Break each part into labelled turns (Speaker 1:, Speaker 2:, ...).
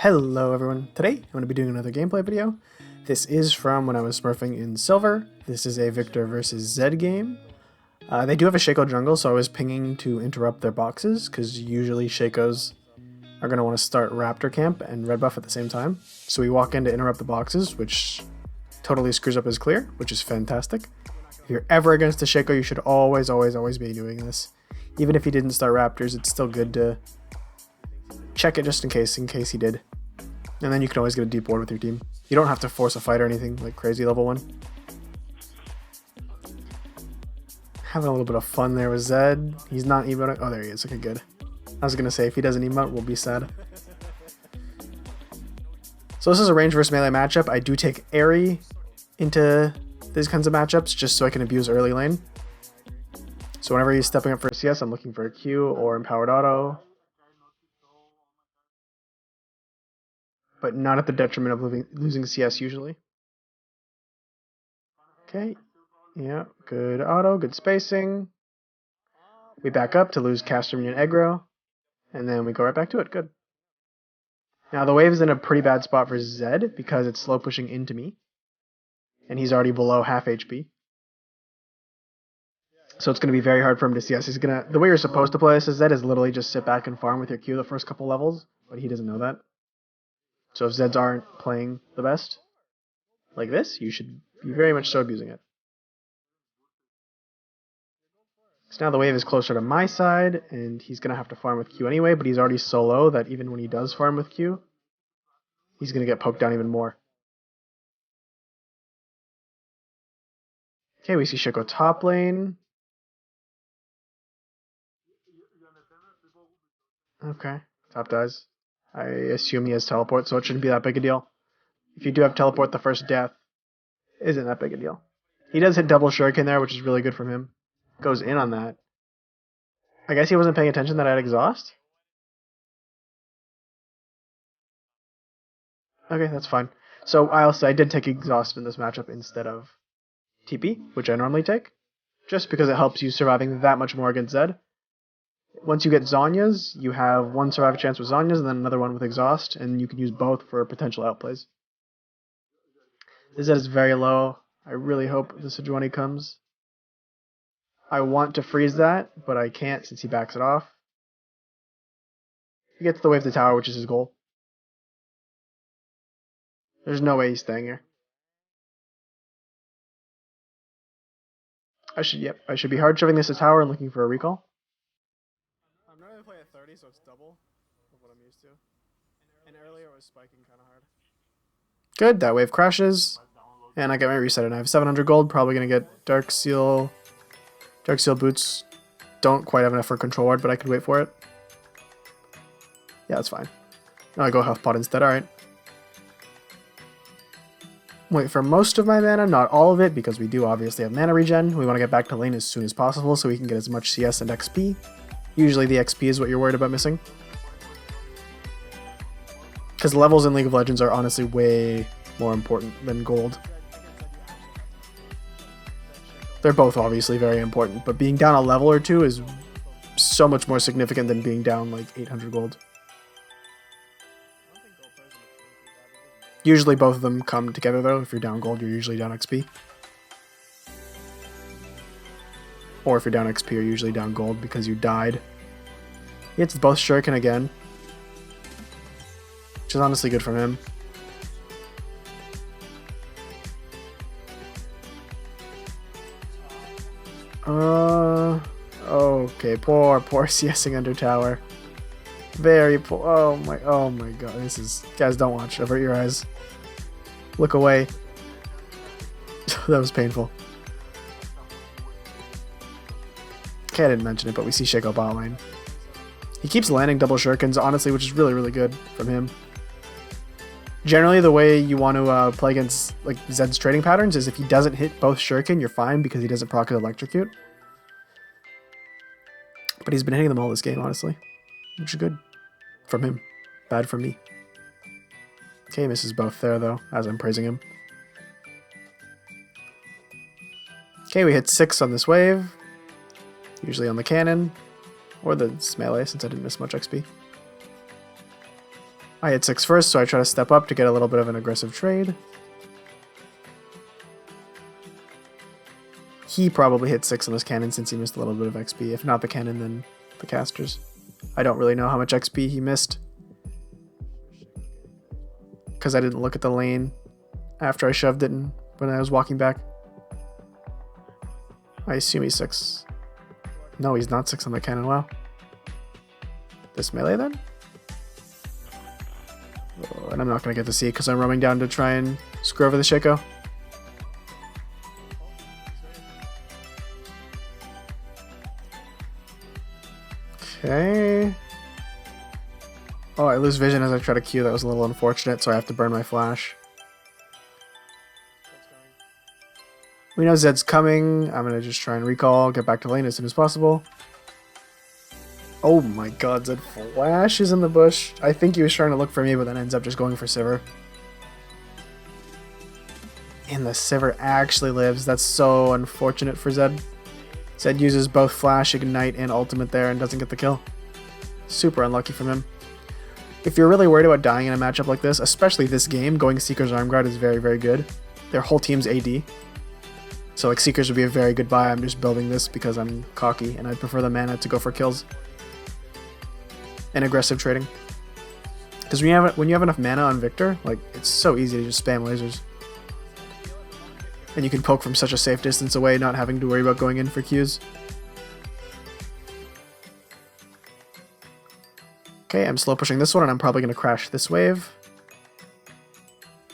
Speaker 1: Hello everyone, today I'm going to be doing another gameplay video. This is from when I was smurfing in silver. This is a Viktor versus Zed game. They do have a Shaco jungle, so I was pinging to interrupt their boxes, because usually Shacos are going to want to start Raptor Camp and Red Buff at the same time. So we walk in to interrupt the boxes, which totally screws up his clear, which is fantastic. If you're ever against a Shaco, you should always be doing this. Even if he didn't start Raptors, it's still good to check it just in case he did. And then you can always get a deep ward with your team. You don't have to force a fight or anything like crazy level 1. Having a little bit of fun there with Zed. He's not emoting. Oh, there he is. Okay, good. I was going to say, if he doesn't emote, we'll be sad. So this is a range versus melee matchup. I do take Airy into these kinds of matchups just so I can abuse early lane. So whenever he's stepping up for a CS, I'm looking for a Q or empowered auto. But not at the detriment of losing CS usually. Okay, yeah, good auto, good spacing. We back up to lose caster minion aggro, and then we go right back to it, good. Now the wave is in a pretty bad spot for Zed because it's slow pushing into me, and he's already below half HP. So it's going to be very hard for him to CS. The way you're supposed to play this is Zed is literally just sit back and farm with your Q the first couple levels, but he doesn't know that. So if Zeds aren't playing the best, like this, you should be very much so abusing it. So now the wave is closer to my side, and he's going to have to farm with Q anyway, but he's already so low that even when he does farm with Q, he's going to get poked down even more. Okay, we see Shaco top lane. Okay, top dies. I assume he has teleport, so it shouldn't be that big a deal. If you do have teleport, the first death isn't that big a deal. He does hit double shuriken there, which is really good from him. Goes in on that. I guess he wasn't paying attention that I had exhaust. Okay, that's fine. So I'll say I did take exhaust in this matchup instead of TP, which I normally take, just because it helps you surviving that much more against Zed. Once you get Zhonya's, you have one survival chance with Zhonya's and then another one with exhaust, and you can use both for potential outplays. This Zed is very low. I really hope the Sejuani comes. I want to freeze that, but I can't since he backs it off. He gets the wave to tower, which is his goal. There's no way he's staying here. I should be hard shoving this to tower and looking for a recall. I'm normally playing at 30, so it's double of what I'm used to. And earlier it was spiking kind of hard. Good, that wave crashes, and I get my reset, and I have 700 gold. Probably gonna get Dark Seal boots. Don't quite have enough for control ward, but I could wait for it. Yeah, that's fine. No, I go health pot instead. All right. Wait for most of my mana, not all of it, because we do obviously have mana regen. We want to get back to lane as soon as possible so we can get as much CS and XP. Usually the XP is what you're worried about missing. Because levels in League of Legends are honestly way more important than gold. They're both obviously very important, but being down a level or two is so much more significant than being down like 800 gold. Usually both of them come together though. If you're down gold, you're usually down XP. Or if you're down XP, you're usually down gold because you died. He hits both shuriken again, which is honestly good from him. Okay, poor CSing under tower. Very poor. Oh my god, this is... Guys, don't watch. Avert your eyes. Look away. That was painful. Okay, I didn't mention it, but we see Shaco bot lane. He keeps landing double shurikens, honestly, which is really good from him. Generally, the way you want to play against like Zed's trading patterns is if he doesn't hit both shuriken, you're fine because he doesn't proc electrocute. But he's been hitting them all this game, honestly, which is good from him. Bad from me. Okay, misses both there, though, as I'm praising him. Okay, we hit 6 on this wave. Usually on the cannon. Or the melee, since I didn't miss much XP. I hit 6 first, so I try to step up to get a little bit of an aggressive trade. He probably hit 6 on his cannon since he missed a little bit of XP. If not the cannon, then the casters. I don't really know how much XP he missed, because I didn't look at the lane after I shoved it in when I was walking back. I assume he's 6. No, he's not 6 on the cannon. Wow. This melee then? Oh, and I'm not going to get to see it because I'm roaming down to try and screw over the Shaco. Okay. Oh, I lose vision as I try to Q. That was a little unfortunate, so I have to burn my flash. We know Zed's coming. I'm going to just try and recall, get back to lane as soon as possible. Oh my god, Zed flashes in the bush. I think he was trying to look for me, but then ends up just going for Sivir. And the Sivir actually lives. That's so unfortunate for Zed. Zed uses both Flash, Ignite, and Ultimate there and doesn't get the kill. Super unlucky from him. If you're really worried about dying in a matchup like this, especially this game, going Seeker's Arm Guard is very, very good. Their whole team's AD. So like Seekers would be a very good buy. I'm just building this because I'm cocky and I prefer the mana to go for kills. And aggressive trading. Because when you have enough mana on Viktor, like it's so easy to just spam lasers. And you can poke from such a safe distance away, not having to worry about going in for Qs. Okay, I'm slow pushing this one and I'm probably going to crash this wave.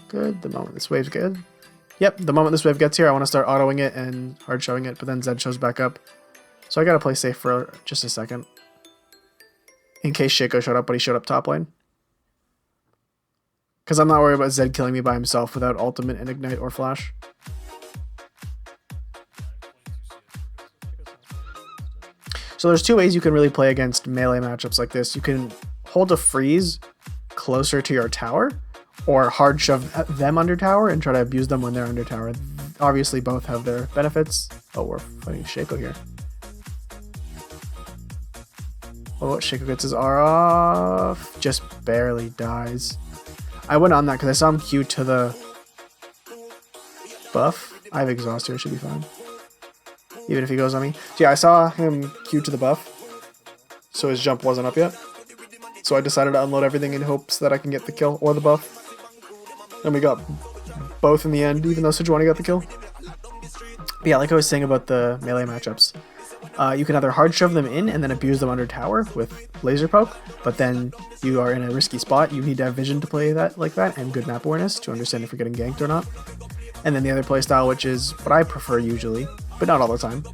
Speaker 1: Good, the moment this wave's good. Yep, the moment this wave gets here, I want to start autoing it and hard showing it, but then Zed shows back up. So I gotta play safe for just a second. In case Shaco showed up, but he showed up top lane. Because I'm not worried about Zed killing me by himself without ultimate and ignite or flash. So there's two ways you can really play against melee matchups like this. You can hold a freeze closer to your tower, or hard shove them under tower and try to abuse them when they're under tower. Obviously both have their benefits. Oh, we're fighting Shaco here. Oh, Shaco gets his R off. Just barely dies. I went on that because I saw him Q to the buff. I have exhaust here, should be fine. Even if he goes on me. So yeah, I saw him Q to the buff. So his jump wasn't up yet. So I decided to unload everything in hopes that I can get the kill or the buff. And we got both in the end, even though Sejuani got the kill. But yeah, like I was saying about the melee matchups. You can either hard shove them in and then abuse them under tower with laser poke, but then you are in a risky spot. You need to have vision to play that like that and good map awareness to understand if you're getting ganked or not. And then the other playstyle, which is what I prefer usually, but not all the time.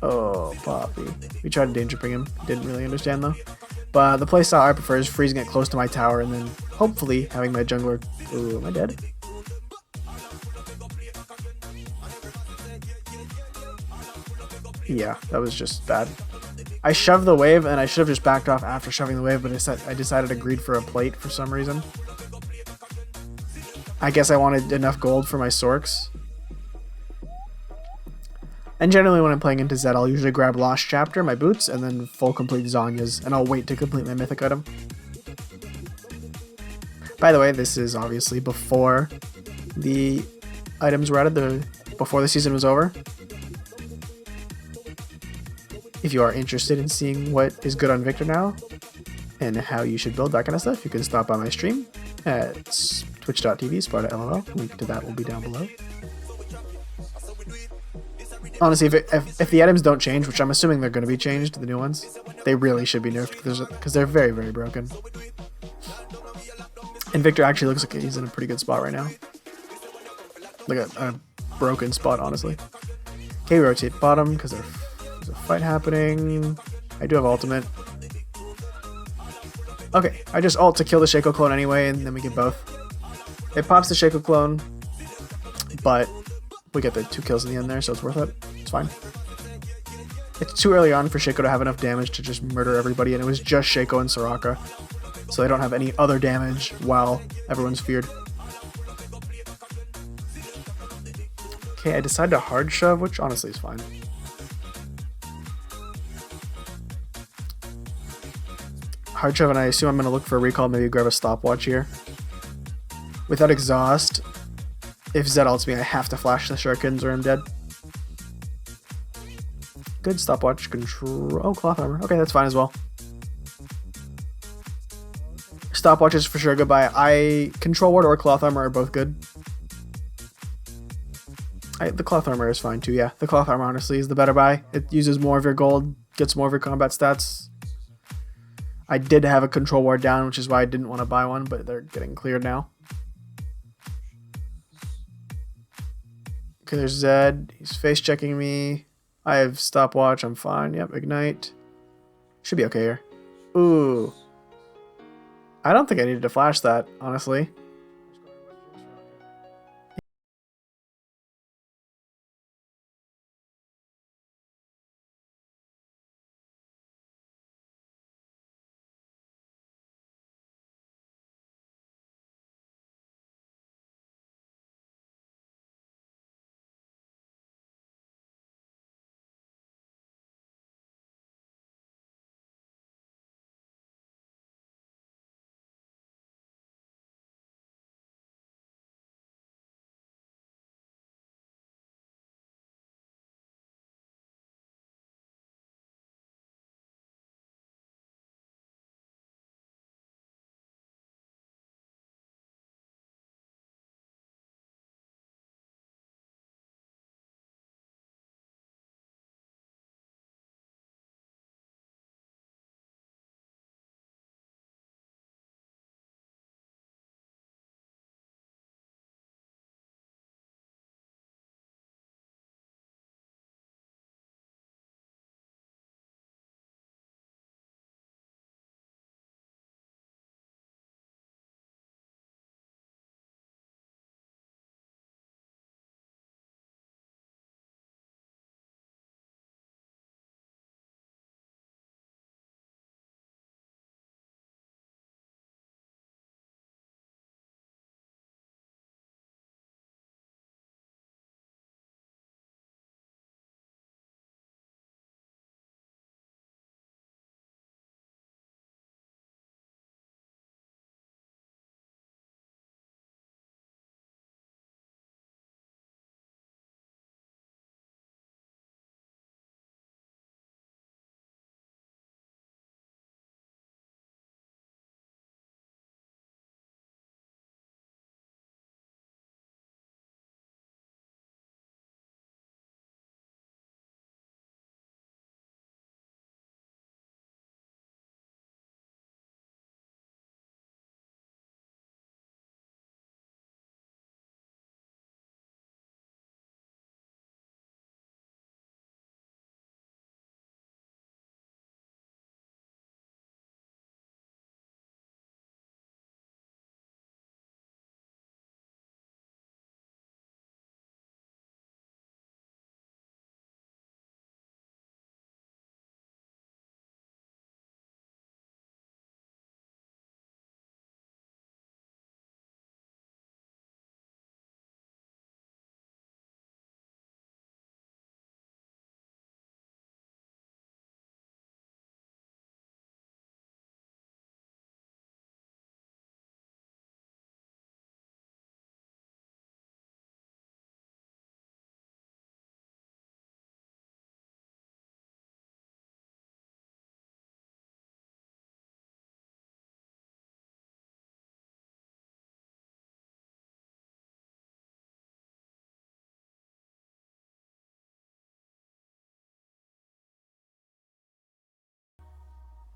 Speaker 1: Oh, Poppy. We tried to danger bring him. Didn't really understand though. But the playstyle I prefer is freezing it close to my tower and then hopefully having my jungler... Ooh, am I dead? Yeah, that was just bad. I shoved the wave and I should have just backed off after shoving the wave, but I decided to greed for a plate for some reason. I guess I wanted enough gold for my Sorks. And generally when I'm playing into Zed, I'll usually grab Lost Chapter, my boots, and then full complete Zhonya's, and I'll wait to complete my mythic item. By the way, this is obviously before the items were added, before the season was over. If you are interested in seeing what is good on Viktor now, and how you should build that kind of stuff, you can stop by my stream at twitch.tv/SpartaLOL. Link to that will be down below. Honestly, if the items don't change, which I'm assuming they're going to be changed, the new ones, they really should be nerfed because they're very, very broken. And Viktor actually looks like he's in a pretty good spot right now. Like a broken spot, honestly. Okay, we rotate bottom because there's a fight happening. I do have ultimate. Okay, I just ult to kill the Shaco clone anyway, and then we get both. It pops the Shaco clone, but we get the 2 kills in the end there, so it's worth it. It's fine. It's too early on for Shaco to have enough damage to just murder everybody, and it was just Shaco and Soraka. So they don't have any other damage while everyone's feared. Okay, I decided to hard shove, which honestly is fine. Hardship, and I assume I'm going to look for a recall, maybe grab a stopwatch here. Without exhaust, if Zed ults me, I have to flash the shurikens or I'm dead. Good stopwatch control. Oh, cloth armor. Okay, that's fine as well. Stopwatches for sure. Goodbye. Control ward or cloth armor are both good. The cloth armor is fine too. Yeah, the cloth armor honestly is the better buy. It uses more of your gold, gets more of your combat stats. I did have a control ward down, which is why I didn't want to buy one, but they're getting cleared now. Okay, there's Zed. He's face checking me. I have stopwatch. I'm fine. Yep, ignite. Should be okay here. Ooh. I don't think I needed to flash that, honestly.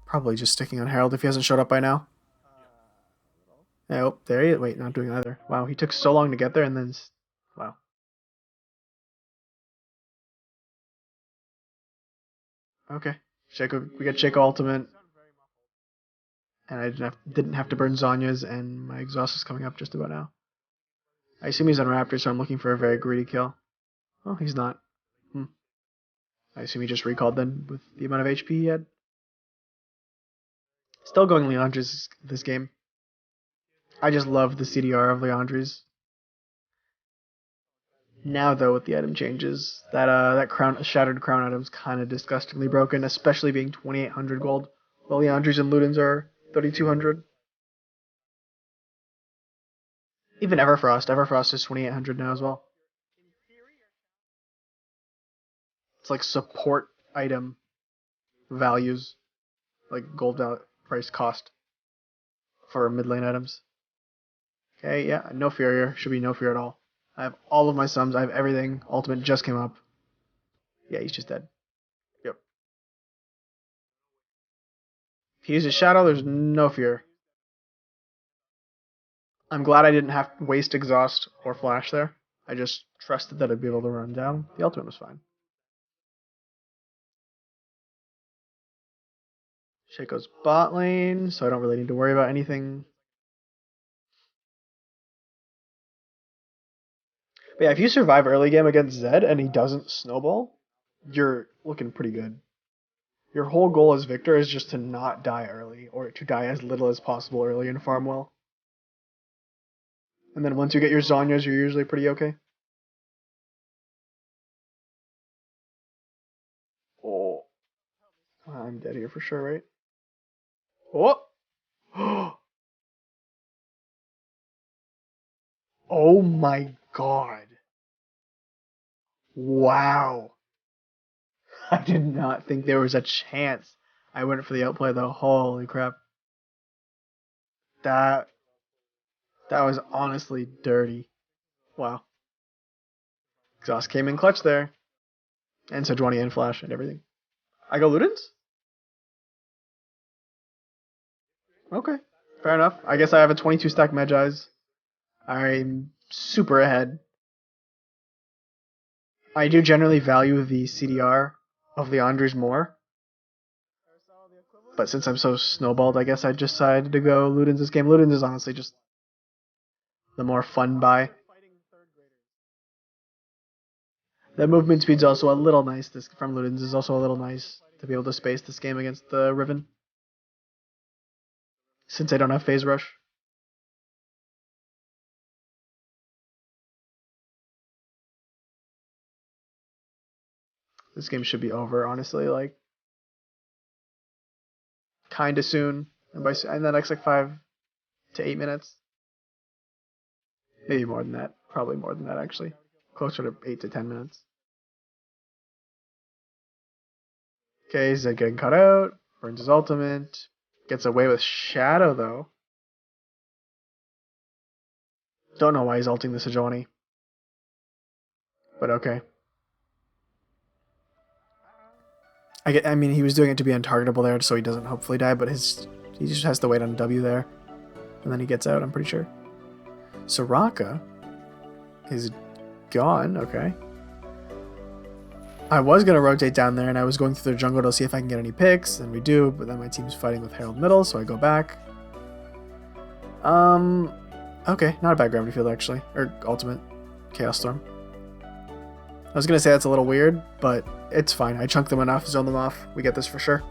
Speaker 1: Probably just sticking on Harold if he hasn't showed up by now. Oh, there he is. Wait, not doing either. Wow, he took so long to get there and then... Wow. Okay. Shaco, we got Shaco Ultimate. And I didn't have to burn Zanya's, and my exhaust is coming up just about now. I assume he's on Raptor, so I'm looking for a very greedy kill. Oh, he's not. I assume he just recalled then with the amount of HP he had. Still going Leandre's this game. I just love the CDR of Leandre's. Now though, with the item changes, that crown, shattered crown item's kind of disgustingly broken, especially being 2,800 gold. While Leandre's and Luden's are 3,200. Even Everfrost. Everfrost is 2,800 now as well. It's like support item values, like gold price cost for mid lane items. Okay, yeah, no fear here. Should be no fear at all. I have all of my sums. I have everything. Ultimate just came up. Yeah, he's just dead. Yep. If he uses Shadow, there's no fear. I'm glad I didn't have to waste Exhaust or Flash there. I just trusted that I'd be able to run down. The ultimate was fine. Shaco's bot lane, so I don't really need to worry about anything. But yeah, if you survive early game against Zed and he doesn't snowball, you're looking pretty good. Your whole goal as Viktor is just to not die early, or to die as little as possible early and farm well. And then once you get your Zhonya's, you're usually pretty okay. Oh, I'm dead here for sure, right? Oh! Oh my god. Wow. I did not think there was a chance. I went for the outplay though. Holy crap. That that was honestly dirty. Wow. Exhaust came in clutch there. And Sejuani and Flash and everything. I go Ludens? Okay. Fair enough. I guess I have a 22 stack Magi's. I'm super ahead. I do generally value the CDR of the Andres more. But since I'm so snowballed, I guess I decided to go Ludens this game. Ludens is honestly just the more fun buy. The movement speed's also a little nice. This from Ludens is also a little nice to be able to space this game against the Riven. Since I don't have phase rush. This game should be over, honestly, like kinda soon. And by in the next like 5 to 8 minutes. Maybe more than that. Probably more than that actually. Closer to 8 to 10 minutes. Okay, Zed getting cut out. Burns his ultimate. Gets away with Shadow though. Don't know why he's ulting the Sejuani. But okay. I mean, he was doing it to be untargetable there so he doesn't hopefully die, but he just has to wait on W there. And then he gets out, I'm pretty sure. Soraka is gone, okay. I was going to rotate down there, and I was going through their jungle to see if I can get any picks, and we do, but then my team's fighting with Herald middle, so I go back. Okay, not a bad Gravity Field, actually. Or Ultimate Chaos Storm. I was going to say that's a little weird, but it's fine. I chunk them enough, zone them off. We get this for sure.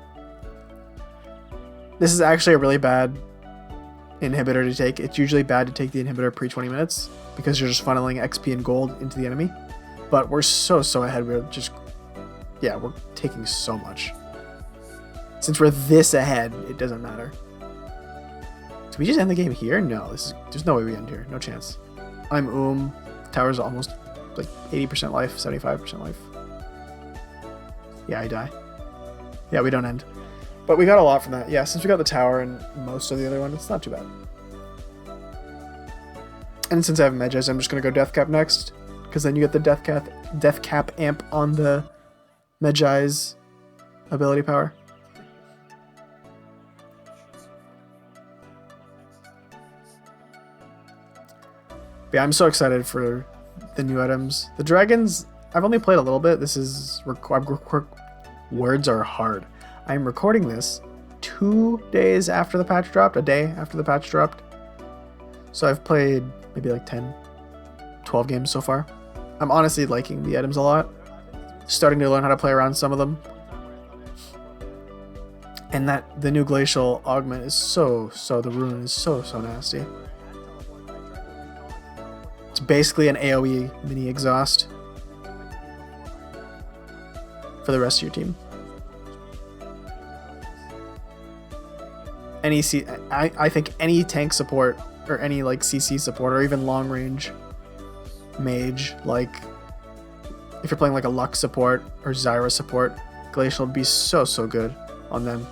Speaker 1: This is actually a really bad inhibitor to take. It's usually bad to take the inhibitor pre-20 minutes because you're just funneling XP and gold into the enemy. But we're so ahead. We're just, yeah, we're taking so much. Since we're this ahead, it doesn't matter. Do we just end the game here? No, there's no way we end here. No chance. I'm Tower's almost like 80% life, 75% life. Yeah, I die. Yeah, we don't end. But we got a lot from that. Yeah, since we got the tower and most of the other one, it's not too bad. And since I have Medges, I'm just going to go Death Cap next. Because then you get the Death Cap amp on the Medjai's ability power. But yeah, I'm so excited for the new items. The dragons, I've only played a little bit. This is... words are hard. I'm recording this 2 days after the patch dropped, a day after the patch dropped. So I've played maybe like 10, 12 games so far. I'm honestly liking the items a lot. Starting to learn how to play around some of them. And the new glacial augment is the rune is so nasty. It's basically an AoE mini exhaust for the rest of your team. I think any tank support or any like CC support or even long range mage, like if you're playing like a Lux support or Zyra support, Glacial would be so good on them.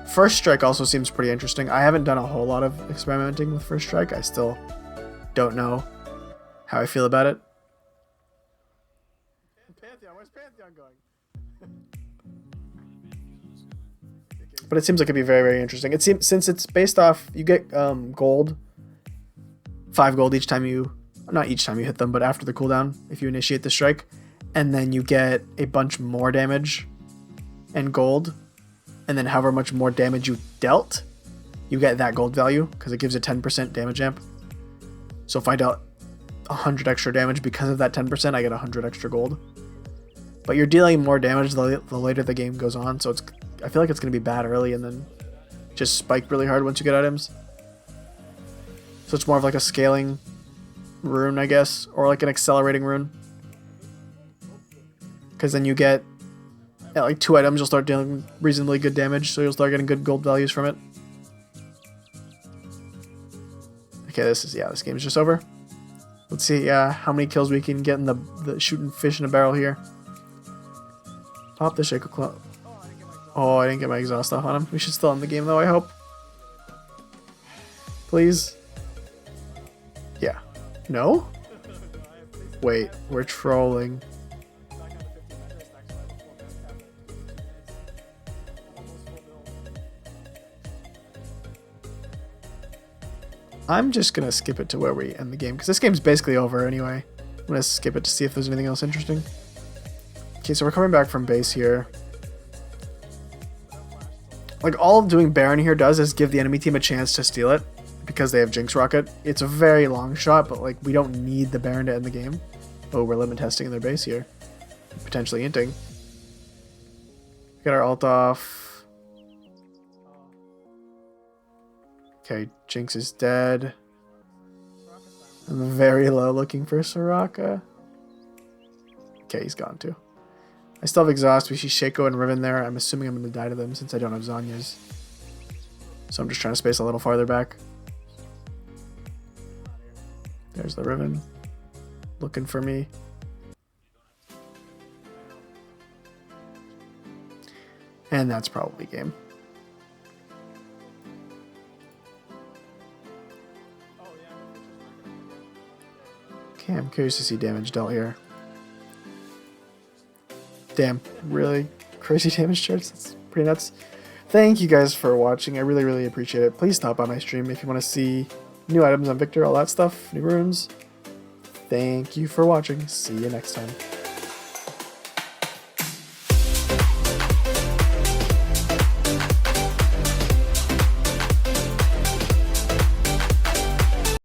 Speaker 1: First Strike also seems pretty interesting. I haven't done a whole lot of experimenting with First Strike. I still don't know how I feel about it. Pantheon, where's Pantheon going? But it seems like it'd be very interesting. It seems, since it's based off, you get gold, 5 gold each time you, not each time you hit them, but after the cooldown if you initiate the strike, and then you get a bunch more damage and gold, and then however much more damage you dealt, you get that gold value because it gives a 10% damage amp. So if I dealt 100 extra damage because of that 10%, I get 100 extra gold. But you're dealing more damage the later the game goes on, so I feel like it's going to be bad early and then just spike really hard once you get items. So it's more of like a scaling rune, I guess, or like an accelerating rune. Because then you get, at like 2 items, you'll start dealing reasonably good damage, so you'll start getting good gold values from it. Okay, this game is just over. Let's see how many kills we can get in the shooting fish in a barrel here. Pop the Shaco Clone. Oh, I didn't get my exhaust off on him. We should still end the game though, I hope. Please. Yeah. No? Wait, we're trolling. I'm just gonna skip it to where we end the game, because this game's basically over anyway. I'm gonna skip it to see if there's anything else interesting. Okay, so we're coming back from base here. Like, all doing Baron here does is give the enemy team a chance to steal it, because they have Jinx Rocket. It's a very long shot, but like, we don't need the Baron to end the game. Oh, we're limit testing in their base here. Potentially inting. Get our ult off. Okay, Jinx is dead. I'm very low looking for Soraka. Okay, he's gone too. I still have exhaust. We see Shaco and Riven there. I'm assuming I'm going to die to them since I don't have Zhonya's. So I'm just trying to space a little farther back. There's the Riven. Looking for me. And that's probably game. Okay, I'm curious to see damage dealt here. Damn, really crazy damage charts. That's pretty nuts. Thank you guys for watching. I really appreciate it. Please stop by my stream if you want to see new items on Viktor, all that stuff, new runes. Thank you for watching. See you next time.